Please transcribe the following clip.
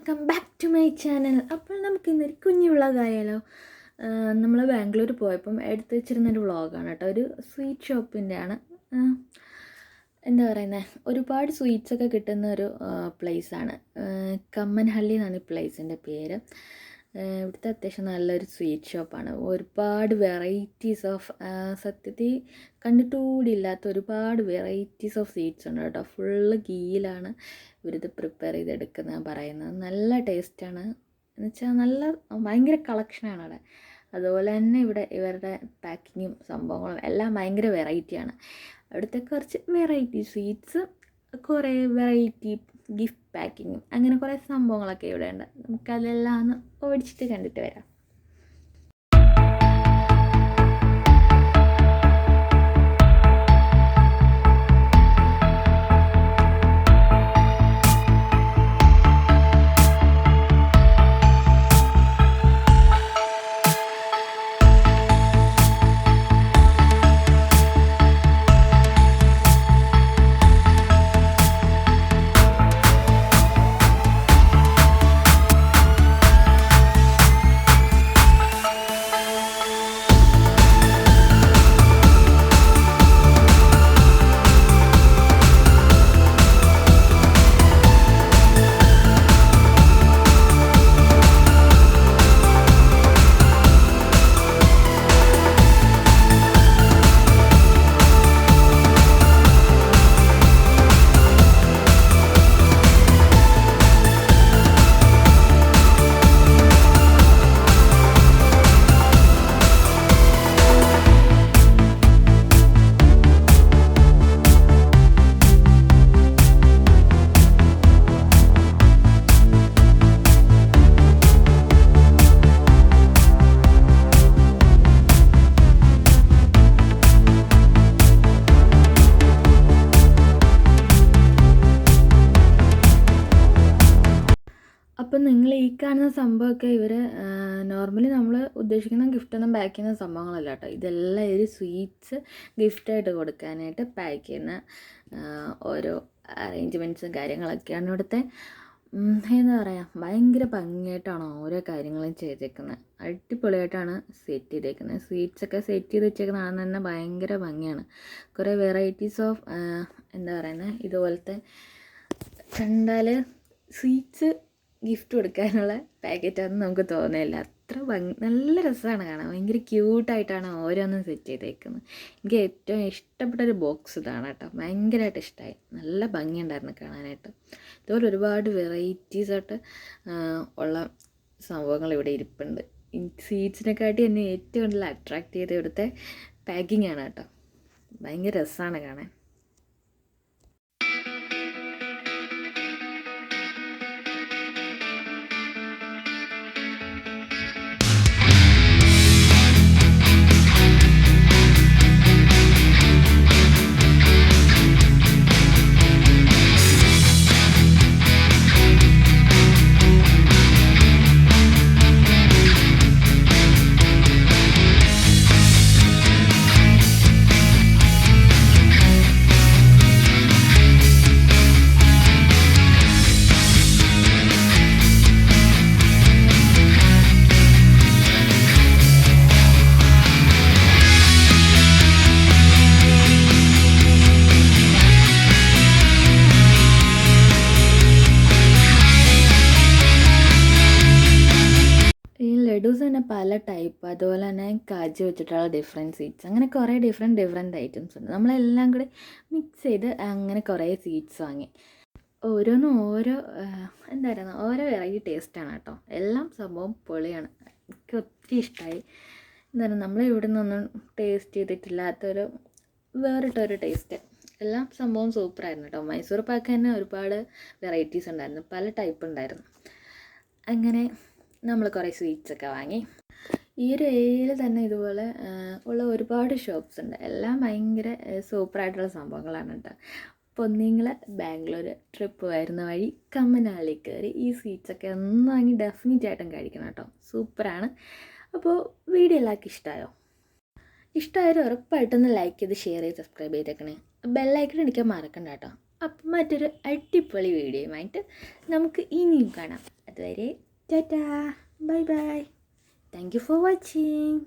Welcome back to my channel. അപ്പോൾ നമുക്ക് ഇന്നൊരു കുഞ്ഞു വ്ളോഗായാലോ. നമ്മൾ ബാംഗ്ലൂർ പോയപ്പം എടുത്ത് വെച്ചിരുന്നൊരു വ്ളോഗാണ് കേട്ടോ. ഒരു സ്വീറ്റ് ഷോപ്പിൻ്റെ ആണ്. എന്താ പറയുന്നത്, ഒരുപാട് സ്വീറ്റ്സൊക്കെ കിട്ടുന്ന ഒരു പ്ലേസാണ്. കൊമ്മനഹള്ളി എന്നാണ് ഈ പ്ലേസിൻ്റെ പേര്. ഇവിടുത്തെ അത്യാവശ്യം നല്ലൊരു സ്വീറ്റ് ഷോപ്പാണ്. ഒരുപാട് വെറൈറ്റീസ് ഓഫ്, സത്യത്തിൽ കണ്ടിട്ടുകൂടി ഇല്ലാത്ത ഒരുപാട് വെറൈറ്റീസ് ഓഫ് സ്വീറ്റ്സ് ഉണ്ട് കേട്ടോ. ഫുള്ള് ഗീയിലാണ് ഇവരിത് പ്രിപ്പയർ ചെയ്തെടുക്കുന്നത് പറയുന്നത്. നല്ല ടേസ്റ്റാണ് എന്ന് വെച്ചാൽ നല്ല ഭയങ്കര കളക്ഷനാണ് അവിടെ. അതുപോലെ തന്നെ ഇവിടെ ഇവരുടെ പാക്കിങ്ങും സംഭവങ്ങളും എല്ലാം ഭയങ്കര വെറൈറ്റിയാണ്. അവിടുത്തെ കുറച്ച് വെറൈറ്റി സ്വീറ്റ്സ്, കുറേ വെറൈറ്റി ഗിഫ്റ്റ് പാക്കിങ്ങും അങ്ങനെ കുറേ സംഭവങ്ങളൊക്കെ ഇവിടെ ഉണ്ട്. നമുക്കതെല്ലാം ഒന്ന് ഓടിച്ചിട്ട് കണ്ടിട്ട് വരാം. അപ്പം നിങ്ങൾ ഈ കാണുന്ന സംഭവമൊക്കെ ഇവർ നോർമലി നമ്മൾ ഉദ്ദേശിക്കുന്ന ഗിഫ്റ്റൊന്നും പാക്ക് ചെയ്യുന്ന സംഭവങ്ങളല്ല കേട്ടോ. ഇതെല്ലാം ഒരു സ്വീറ്റ്സ് ഗിഫ്റ്റായിട്ട് കൊടുക്കാനായിട്ട് പാക്ക് ചെയ്യുന്ന ഓരോ അറേഞ്ച്മെൻറ്റ്സും കാര്യങ്ങളൊക്കെയാണ് ഇവിടുത്തെ. എന്താ പറയുക, ഭയങ്കര ഭംഗിയായിട്ടാണ് ഓരോ കാര്യങ്ങളും ചെയ്തേക്കുന്നത്. അടിപൊളിയായിട്ടാണ് സെറ്റ് ചെയ്തേക്കുന്നത്. സ്വീറ്റ്സൊക്കെ സെറ്റ് ചെയ്ത് വെച്ചേക്കുന്നതാണെന്ന് തന്നെ ഭയങ്കര ഭംഗിയാണ്. കുറേ വെറൈറ്റീസ് ഓഫ് എന്താ പറയുന്നത്, ഇതുപോലത്തെ കണ്ടാൽ സ്വീറ്റ്സ് ഗിഫ്റ്റ് കൊടുക്കാനുള്ള പാക്കറ്റാണെന്ന് നമുക്ക് തോന്നില്ല. അത്ര നല്ല രസമാണ് കാണാൻ. ഭയങ്കര ക്യൂട്ടായിട്ടാണ് ഓരോന്നും സെറ്റ് ചെയ്തേക്കുന്നത്. എനിക്ക് ഏറ്റവും ഇഷ്ടപ്പെട്ടൊരു ബോക്സ് ഇതാണ് കേട്ടോ. ഭയങ്കരമായിട്ട് ഇഷ്ടമായി. നല്ല ഭംഗിയുണ്ടായിരുന്നു കാണാനായിട്ട്. ഇതുപോലെ ഒരുപാട് വെറൈറ്റീസായിട്ട് ഉള്ള സംഭവങ്ങൾ ഇവിടെ ഇരിപ്പുണ്ട്. സ്വീറ്റ്സിനെക്കാട്ടി എന്നെ ഏറ്റവും കൂടുതൽ അട്രാക്റ്റ് ചെയ്ത് ഇവിടുത്തെ പാക്കിംഗ് ആണ് കേട്ടോ. ഭയങ്കര രസമാണ് കാണാൻ. ലഡൂസ് തന്നെ പല ടൈപ്പ്, അതുപോലെ തന്നെ കാജു വെച്ചിട്ടുള്ള ഡിഫറെൻറ്റ് സ്വീറ്റ്സ്, അങ്ങനെ കുറേ ഡിഫറെൻറ്റ് ഐറ്റംസ് ഉണ്ട്. നമ്മളെല്ലാം കൂടി മിക്സ് ചെയ്ത് അങ്ങനെ കുറേ സ്വീറ്റ്സ് വാങ്ങി. ഓരോന്നും ഓരോ എന്തായിരുന്നു, ഓരോ വെറൈറ്റി ടേസ്റ്റാണ് കേട്ടോ. എല്ലാം സംഭവം പൊളിയാണ്. എനിക്ക് ഒത്തിരി ഇഷ്ടമായി. എന്താണ്, നമ്മൾ ഇവിടെ നിന്നൊന്നും ടേസ്റ്റ് ചെയ്തിട്ടില്ലാത്തൊരു വേറിട്ടൊരു ടേസ്റ്റ്. എല്ലാം സംഭവം സൂപ്പറായിരുന്നു കേട്ടോ. മൈസൂർ പാക്ക് തന്നെ ഒരുപാട് വെറൈറ്റീസ് ഉണ്ടായിരുന്നു, പല ടൈപ്പ് ഉണ്ടായിരുന്നു. അങ്ങനെ നമ്മൾ കുറേ സ്വീറ്റ്സൊക്കെ വാങ്ങി. ഈ ഒരു ഏരിയയിൽ തന്നെ ഇതുപോലെ ഉള്ള ഒരുപാട് ഷോപ്സ് ഉണ്ട്. എല്ലാം ഭയങ്കര സൂപ്പറായിട്ടുള്ള സംഭവങ്ങളാണ് കേട്ടോ. അപ്പോൾ നിങ്ങൾ ബാംഗ്ലൂർ ട്രിപ്പ് വരുന്ന വഴി കൊമ്മനാഹള്ളി കയറി ഈ സ്വീറ്റ്സൊക്കെ ഒന്ന് വാങ്ങി ഡെഫിനറ്റായിട്ടും കഴിക്കണം കേട്ടോ. സൂപ്പറാണ്. അപ്പോൾ വീഡിയോ എല്ലാവർക്കും ഇഷ്ടമായാലും ഉറപ്പായിട്ടൊന്ന് ലൈക്ക് ചെയ്ത് ഷെയർ ചെയ്ത് സബ്സ്ക്രൈബ് ചെയ്തേക്കണേ. ബെല്ലൈക്കൺ അടിക്കാൻ മറക്കണ്ട കേട്ടോ. അപ്പം മറ്റൊരു അടിപൊളി വീഡിയോയുമായിട്ട് നമുക്ക് ഇനിയും കാണാം. അതുവരെ Tata, bye bye, thank you for watching.